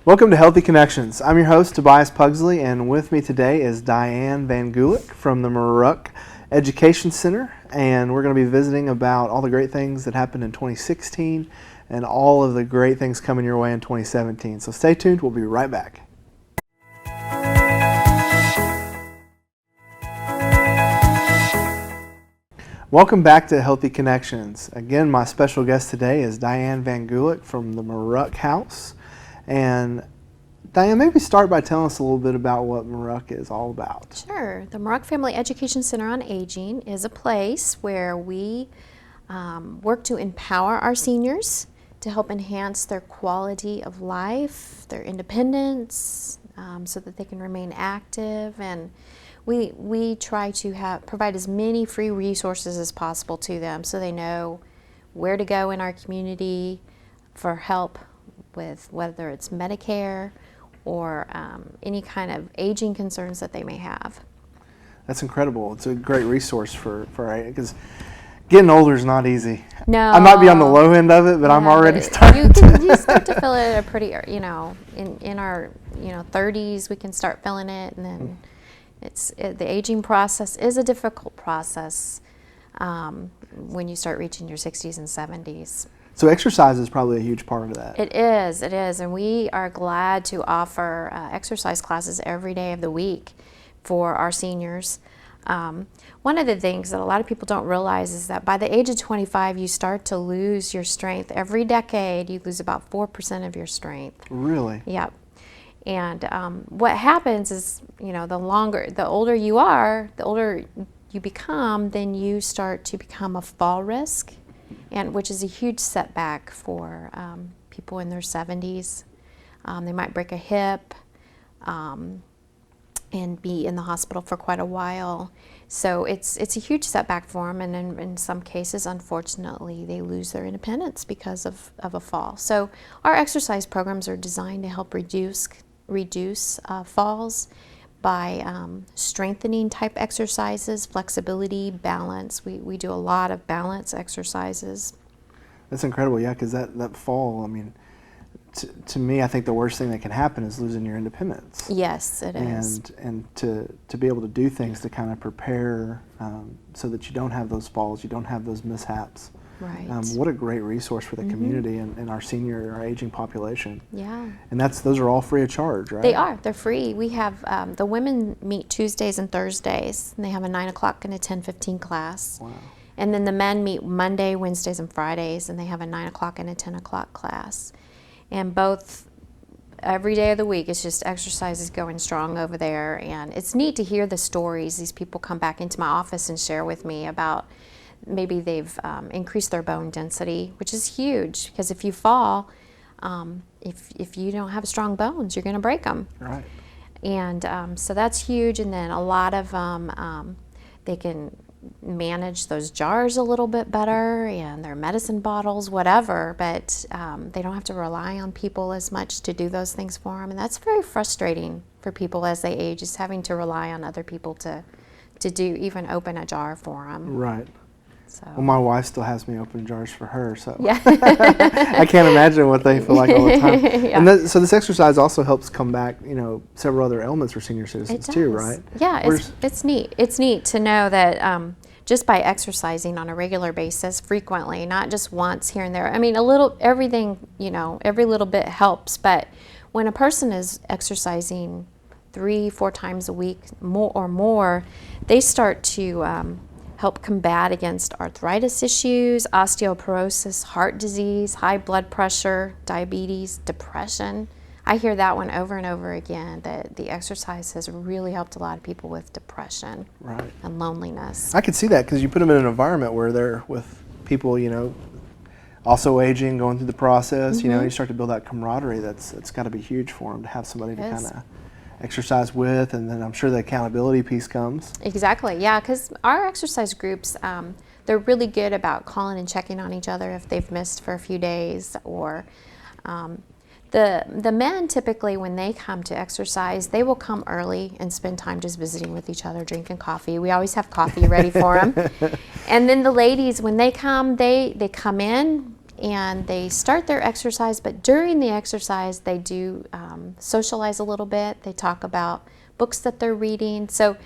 Welcome to Healthy Connections. I'm your host, Tobias Pugsley, and with me today is Diane Van Gulik from the Meruck Education Center, and we're going to be visiting about all the great things that happened in 2016 and all of the great things coming your way in 2017. So stay tuned, we'll be right back. Welcome back to Healthy Connections. Again, my special guest today is Diane Van Gulik from the Meruck House. And Diane, maybe start by telling us a little bit about what Meruck is all about. Sure. The Meruck Family Education Center on Aging is a place where we work to empower our seniors to help enhance their quality of life, their independence, so that they can remain active. And we try to provide as many free resources as possible to them so they know where to go in our community for help with whether it's Medicare or any kind of aging concerns that they may have. That's incredible. It's a great resource for because getting older is not easy. No. I might be on the low end of it, but I'm already starting you start to feel it at a pretty, in our 30s we can start feeling it, and then the aging process is a difficult process when you start reaching your 60s and 70s. So exercise is probably a huge part of that. It is, and we are glad to offer exercise classes every day of the week for our seniors. One of the things that a lot of people don't realize is that by the age of 25, you start to lose your strength. Every decade, you lose about 4% of your strength. Really? Yep. And what happens is, the older you are, the older you become, then you start to become a fall risk. And which is a huge setback for people in their 70s. They might break a hip and be in the hospital for quite a while. So it's a huge setback for them, and in some cases, unfortunately, they lose their independence because of a fall. So our exercise programs are designed to help reduce falls by strengthening type exercises, flexibility, balance. We do a lot of balance exercises. That's incredible, yeah, because that fall, to me, I think the worst thing that can happen is losing your independence. Yes, it is. And to be able to do things to kind of prepare so that you don't have those falls, you don't have those mishaps. Right. What a great resource for the community and our aging population. Yeah. And those are all free of charge, right? They are. They're free. We have the women meet Tuesdays and Thursdays, and they have a 9 o'clock and a 10:15 class. Wow. And then the men meet Monday, Wednesdays, and Fridays, and they have a 9 o'clock and a 10 o'clock class. And both every day of the week, it's just exercises going strong over there. And it's neat to hear the stories. These people come back into my office and share with me about maybe they've increased their bone density, which is huge, because if you fall, if you don't have strong bones, you're going to break them. Right. And so that's huge. And then a lot of them, they can manage those jars a little bit better and their medicine bottles, whatever, but they don't have to rely on people as much to do those things for them. And that's very frustrating for people as they age, is having to rely on other people to even open a jar for them. Right. So. Well, my wife still has me open jars for her, so yeah. I can't imagine what they feel like all the time. Yeah. And so this exercise also helps combat, several other ailments for senior citizens too, right? Yeah, it's neat. It's neat to know that just by exercising on a regular basis, frequently, not just once here and there. Everything, every little bit helps. But when a person is exercising 3-4 times a week, more, they start to help combat against arthritis issues, osteoporosis, heart disease, high blood pressure, diabetes, depression. I hear that one over and over again, that the exercise has really helped a lot of people with depression and loneliness. I could see that, because you put them in an environment where they're with people, also aging, going through the process. You start to build that camaraderie. It's got to be huge for them to have somebody to kind of exercise with, and then I'm sure the accountability piece comes. Exactly, yeah, because our exercise groups, they're really good about calling and checking on each other if they've missed for a few days, or the men typically, when they come to exercise, they will come early and spend time just visiting with each other, drinking coffee. We always have coffee ready for them. And then the ladies, when they come, they come in and they start their exercise, but during the exercise they do socialize a little bit. They talk about books that they're reading. So,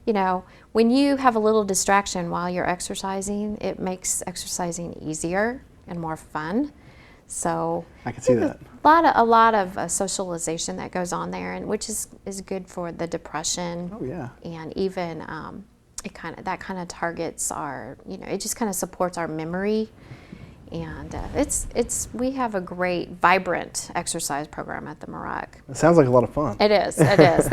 you know, when you have a little distraction while you're exercising, it makes exercising easier and more fun. So I can see that. A lot of socialization that goes on there, and which is good for the depression. Oh yeah. And even that kind of targets our, you know, it just kind of supports our memory. And we have a great, vibrant exercise program at the Meruck. It sounds like a lot of fun. It is. It is.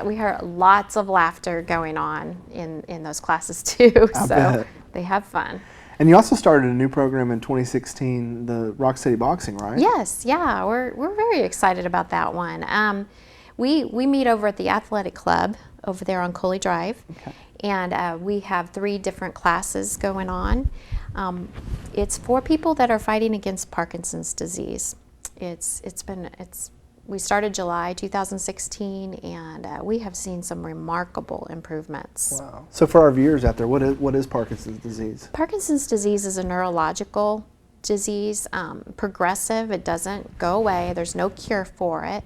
We hear lots of laughter going on in those classes too. I So bet. they have fun. And you also started a new program in 2016, the Rock Steady Boxing, right? Yes. Yeah. We're very excited about that one. We meet over at the Athletic Club over there on Coley Drive. Okay. And we have 3 different classes going on. It's for people that are fighting against Parkinson's disease. We started July 2016, and we have seen some remarkable improvements. Wow. So for our viewers out there, what is Parkinson's disease? Parkinson's disease is a neurological disease, progressive. It doesn't go away. There's no cure for it.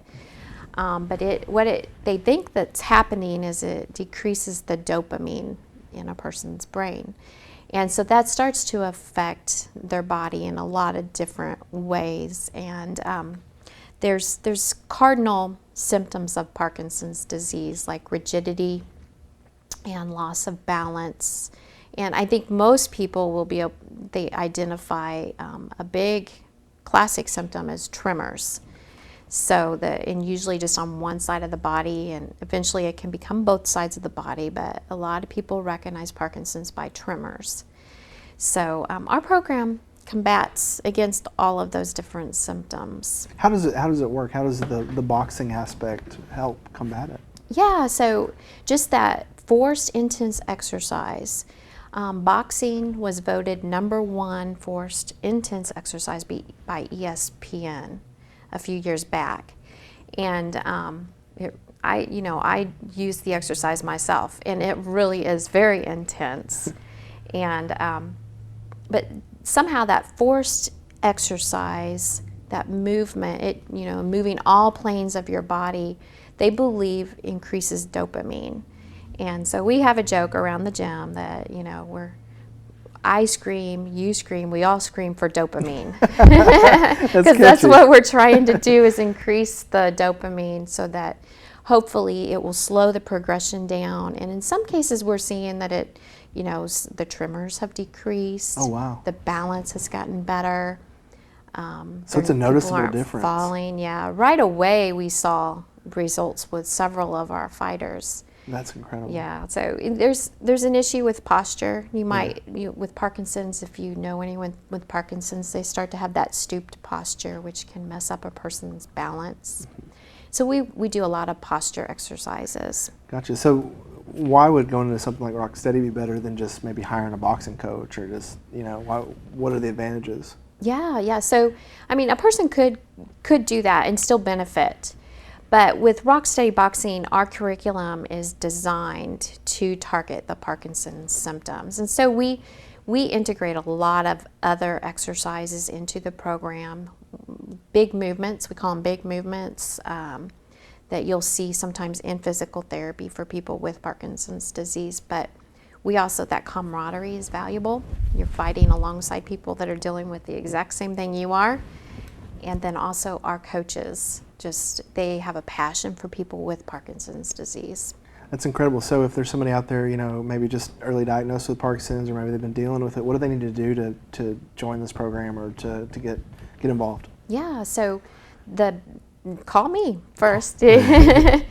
But they think that's happening is it decreases the dopamine in a person's brain. And so that starts to affect their body in a lot of different ways. And there's cardinal symptoms of Parkinson's disease, like rigidity and loss of balance. And I think most people they identify a big classic symptom as tremors. So and usually just on one side of the body, and eventually it can become both sides of the body, but a lot of people recognize Parkinson's by tremors. So our program combats against all of those different symptoms. How does it work? How does the boxing aspect help combat it? Yeah, so just that forced intense exercise. Boxing was voted #1 forced intense exercise by ESPN a few years back, and I use the exercise myself, and it really is very intense. And but somehow that forced exercise, that movement, moving all planes of your body, they believe increases dopamine. And so we have a joke around the gym that I scream, you scream, we all scream for dopamine. Because that's what we're trying to do, is increase the dopamine so that hopefully it will slow the progression down. And in some cases we're seeing that the tremors have decreased. Oh, wow. The balance has gotten better. So it's a noticeable people aren't difference. Falling, yeah. Right away we saw results with several of our fighters. That's incredible. Yeah, so there's an issue with posture. You might, with Parkinson's, if you know anyone with Parkinson's, they start to have that stooped posture, which can mess up a person's balance. So we do a lot of posture exercises. Gotcha. So why would going into something like Rock Steady be better than just maybe hiring a boxing coach, or just, what are the advantages? Yeah. So, a person could do that and still benefit. But with Rock Steady Boxing, our curriculum is designed to target the Parkinson's symptoms. And so we integrate a lot of other exercises into the program. Big movements, we call them big movements, that you'll see sometimes in physical therapy for people with Parkinson's disease. But we also, that camaraderie is valuable. You're fighting alongside people that are dealing with the exact same thing you are. And then also our coaches, they have a passion for people with Parkinson's disease. That's incredible. So if there's somebody out there, maybe just early diagnosed with Parkinson's, or maybe they've been dealing with it, what do they need to do to join this program, or to get involved? Yeah, so call me first. I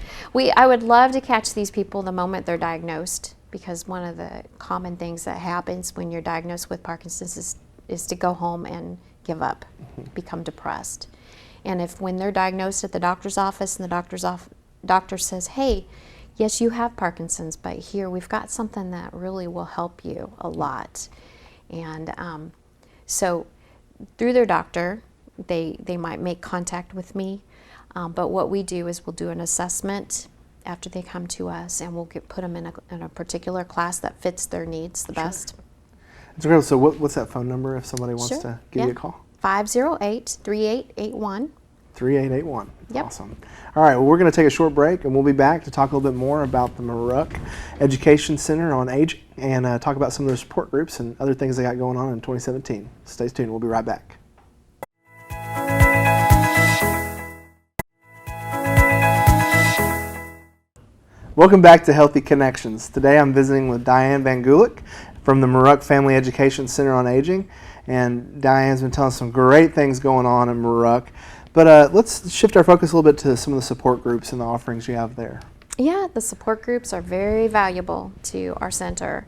would love to catch these people the moment they're diagnosed, because one of the common things that happens when you're diagnosed with Parkinson's is to go home and give up, become depressed. And when they're diagnosed at the doctor's office, and the doctor says, hey, yes, you have Parkinson's, but here we've got something that really will help you a lot. And so through their doctor, they might make contact with me. But what we do is we'll do an assessment after they come to us, and we'll put them in a particular class that fits their needs the best. It's incredible. So what's that phone number if somebody wants Sure. to give you a call? 508-3881. 3881. Yep. Awesome. All right, well, we're going to take a short break, and we'll be back to talk a little bit more about the Maruck Education Center on Aging and talk about some of their support groups and other things they got going on in 2017. Stay tuned. We'll be right back. Welcome back to Healthy Connections. Today I'm visiting with Diane Van Gulik from the Maruck Family Education Center on Aging. And Diane's been telling us some great things going on in Maruck. But let's shift our focus a little bit to some of the support groups and the offerings you have there. Yeah, the support groups are very valuable to our center.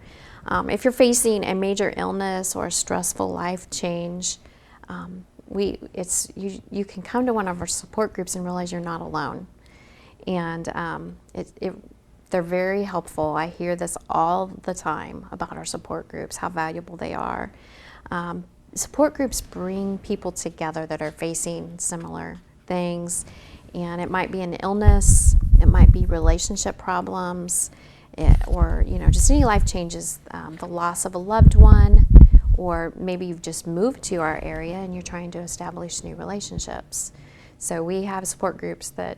If you're facing a major illness or a stressful life change, you can come to one of our support groups and realize you're not alone. And they're very helpful. I hear this all the time about our support groups, how valuable they are. Support groups bring people together that are facing similar things, and it might be an illness, it might be relationship problems, or just any life changes, the loss of a loved one, or maybe you've just moved to our area and you're trying to establish new relationships. So we have support groups that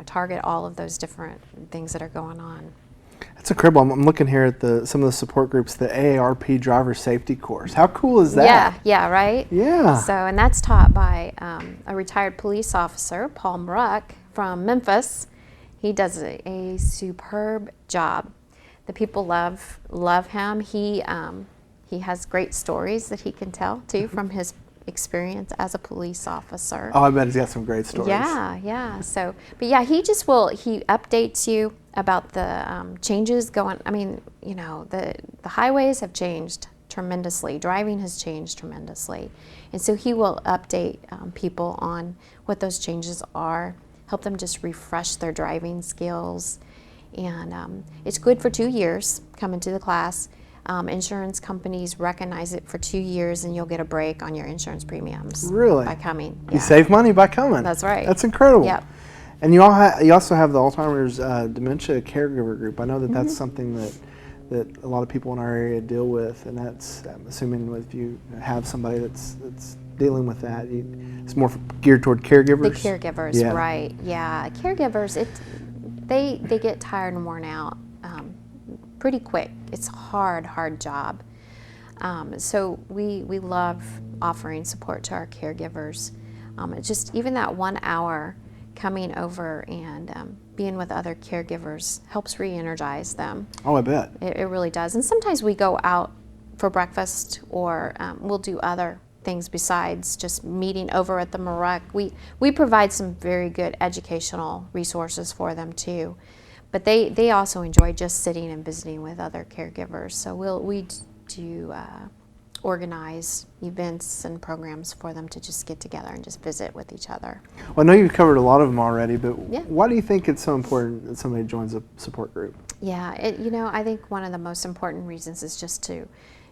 target all of those different things that are going on. That's incredible. I'm looking here at some of the support groups, the AARP Driver Safety Course. How cool is that? Yeah, right? Yeah. So, and that's taught by a retired police officer, Paul Maruck, from Memphis. He does a superb job. The people love him. He has great stories that he can tell, too, from his experience as a police officer. Oh, I bet he's got some great stories. Yeah. So, but yeah, he updates you about the changes going. I mean, the highways have changed tremendously. Driving has changed tremendously. And so he will update people on what those changes are, help them just refresh their driving skills. And it's good for 2 years coming to the class. Insurance companies recognize it for 2 years, and you'll get a break on your insurance premiums. Really? By coming. You save money by coming. That's right. That's incredible. Yep. And you also have the Alzheimer's Dementia Caregiver Group. I know that that's something that a lot of people in our area deal with, and that's, I'm assuming if you have somebody that's dealing with that, it's more geared toward caregivers. The caregivers, yeah. Right? Yeah, caregivers. They get tired and worn out pretty quick. It's a hard job. So we love offering support to our caregivers. Just even that 1 hour coming over and being with other caregivers helps re-energize them. Oh, I bet. It really does. And sometimes we go out for breakfast, or we'll do other things besides just meeting over at the Maruck. We provide some very good educational resources for them too. But they also enjoy just sitting and visiting with other caregivers. So we do organize events and programs for them to just get together and just visit with each other. Well, I know you've covered a lot of them already, but yeah. Why do you think it's so important that somebody joins a support group? Yeah, I think one of the most important reasons is just to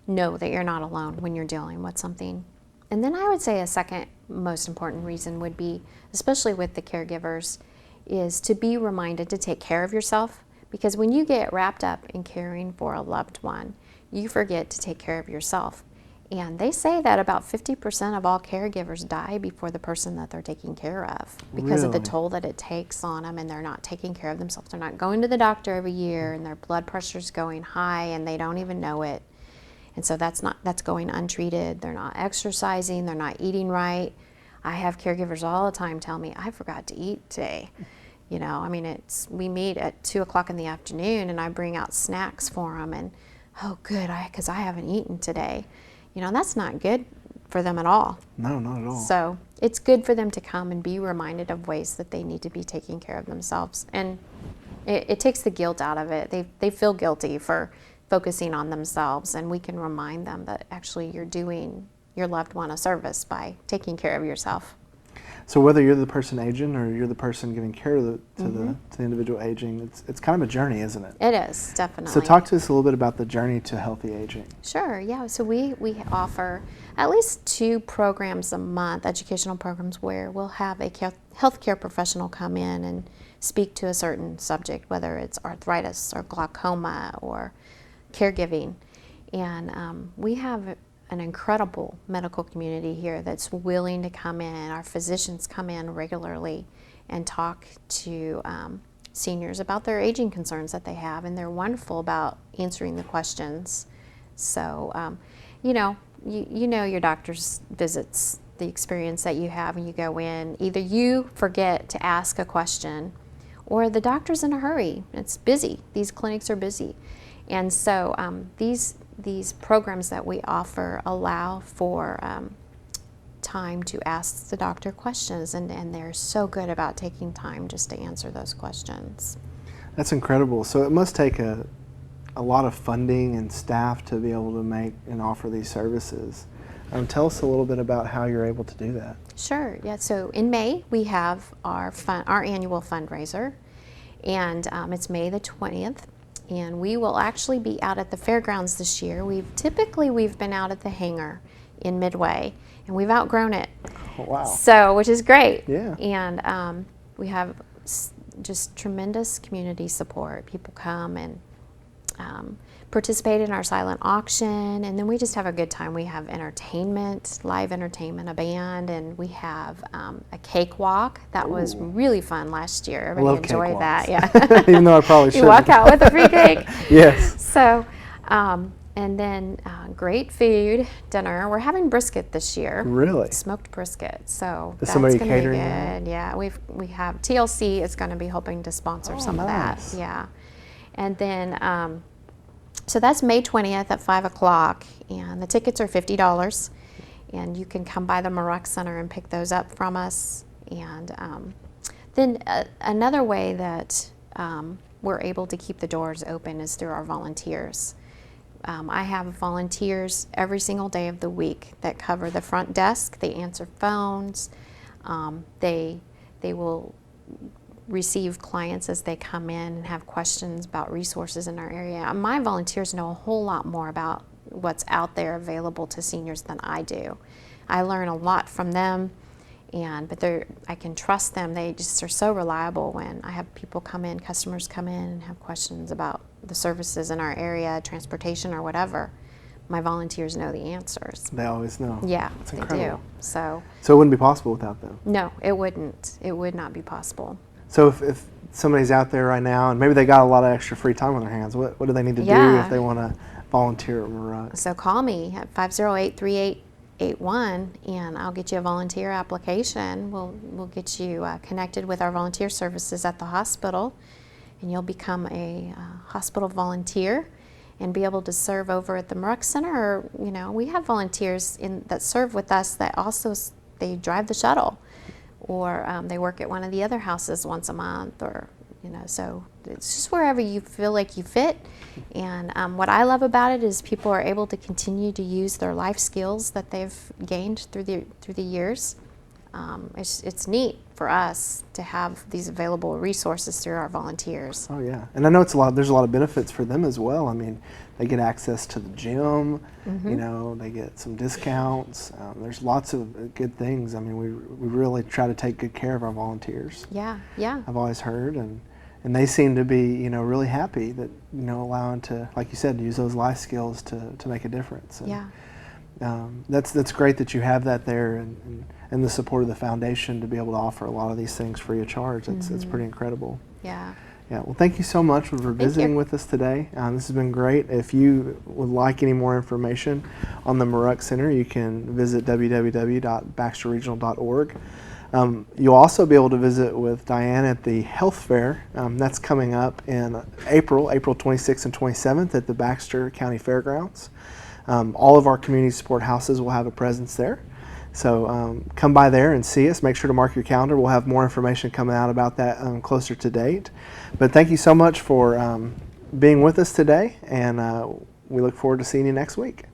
know that you're not alone when you're dealing with something. And then I would say a second most important reason would be, especially with the caregivers, is to be reminded to take care of yourself, because when you get wrapped up in caring for a loved one, you forget to take care of yourself. And they say that about 50% of all caregivers die before the person that they're taking care of, because of the toll that it takes on them, and they're not taking care of themselves. They're not going to the doctor every year, and their blood pressure's going high, and they don't even know it. And so that's going untreated. They're not exercising, they're not eating right. I have caregivers all the time tell me, I forgot to eat today. We meet at 2 o'clock in the afternoon, and I bring out snacks for them, and oh good, because I haven't eaten today. That's not good for them at all. No, not at all. So it's good for them to come and be reminded of ways that they need to be taking care of themselves. And it takes the guilt out of it. They feel guilty for focusing on themselves, and we can remind them that actually you're doing your loved one a service by taking care of yourself. So whether you're the person aging or you're the person giving care to the individual aging, it's kind of a journey, isn't it? It is, definitely. So talk to us a little bit about the journey to healthy aging. Sure, yeah. So we offer at least 2 programs a month, educational programs, where we'll have a healthcare professional come in and speak to a certain subject, whether it's arthritis or glaucoma or caregiving. And we have an incredible medical community here that's willing to come in. Our physicians come in regularly and talk to seniors about their aging concerns that they have, and they're wonderful about answering the questions. So, you know your doctor's visits, the experience that you have when you go in. Either you forget to ask a question, or the doctor's in a hurry. It's busy. These clinics are busy. And so these programs that we offer allow for time to ask the doctor questions, and they're so good about taking time just to answer those questions. That's incredible. So it must take a lot of funding and staff to be able to make and offer these services. Tell us a little bit about how you're able to do that. Sure. Yeah. So in May we have our annual fundraiser, and it's May the 20th. And we will actually be out at the fairgrounds this year. We've been out at the hangar in Midway, and we've outgrown it. Oh, wow. So, which is great. Yeah. And we have just tremendous community support. People come and participate in our silent auction, and then we just have a good time. We have entertainment, live entertainment, a band, and we have a cakewalk. That was really fun last year. Everybody enjoyed that. Yeah. Even though I probably should. You walk out with a free cake. Yes. So, and then great food, dinner. We're having brisket this year. Really? Smoked brisket. So Is that's somebody going to be catering good. that? Yeah, we have TLC is going to be helping to sponsor some of that. Nice. Yeah, and then so that's May 20th at 5 o'clock, and the tickets are $50, and you can come by the Meruck Center and pick those up from us. And then another way that we're able to keep the doors open is through our volunteers. I have volunteers every single day of the week that cover the front desk. They answer phones. They will receive clients as they come in and have questions about resources in our area. My volunteers know a whole lot more about what's out there available to seniors than I do. I learn a lot from them, but I can trust them. They just are so reliable. When I have people come in, customers come in and have questions about the services in our area, transportation or whatever, my volunteers know the answers. They always know. Yeah, That's they incredible. do. So it wouldn't be possible without them. no, it wouldn't. It would not be possible. So if somebody's out there right now and maybe they got a lot of extra free time on their hands, what do they need to do Yeah. if they want to volunteer at Meruck? So call me at 508-3881, and I'll get you a volunteer application. We'll get you connected with our volunteer services at the hospital, and you'll become a hospital volunteer and be able to serve over at the Meruck Center. Or, we have volunteers that serve with us that also they drive the shuttle, or they work at one of the other houses once a month, or so it's just wherever you feel like you fit. And what I love about it is people are able to continue to use their life skills that they've gained through the years. It's neat for us to have these available resources through our volunteers. Oh yeah, and I know there's a lot of benefits for them as well. I mean, they get access to the gym, they get some discounts. There's lots of good things. I mean, we really try to take good care of our volunteers. Yeah. I've always heard, and they seem to be, really happy that, allowing to, like you said, use those life skills to make a difference. And, Yeah. That's great that you have that there, and the support of the foundation to be able to offer a lot of these things free of charge. It's pretty incredible. Yeah. Yeah, well, thank you so much for visiting with us today. This has been great. If you would like any more information on the Meruck Center, you can visit www.baxterregional.org. You'll also be able to visit with Diane at the health fair. That's coming up in April 26th and 27th at the Baxter County Fairgrounds. All of our community support houses will have a presence there. So come by there and see us. Make sure to mark your calendar. We'll have more information coming out about that closer to date. But thank you so much for being with us today, and we look forward to seeing you next week.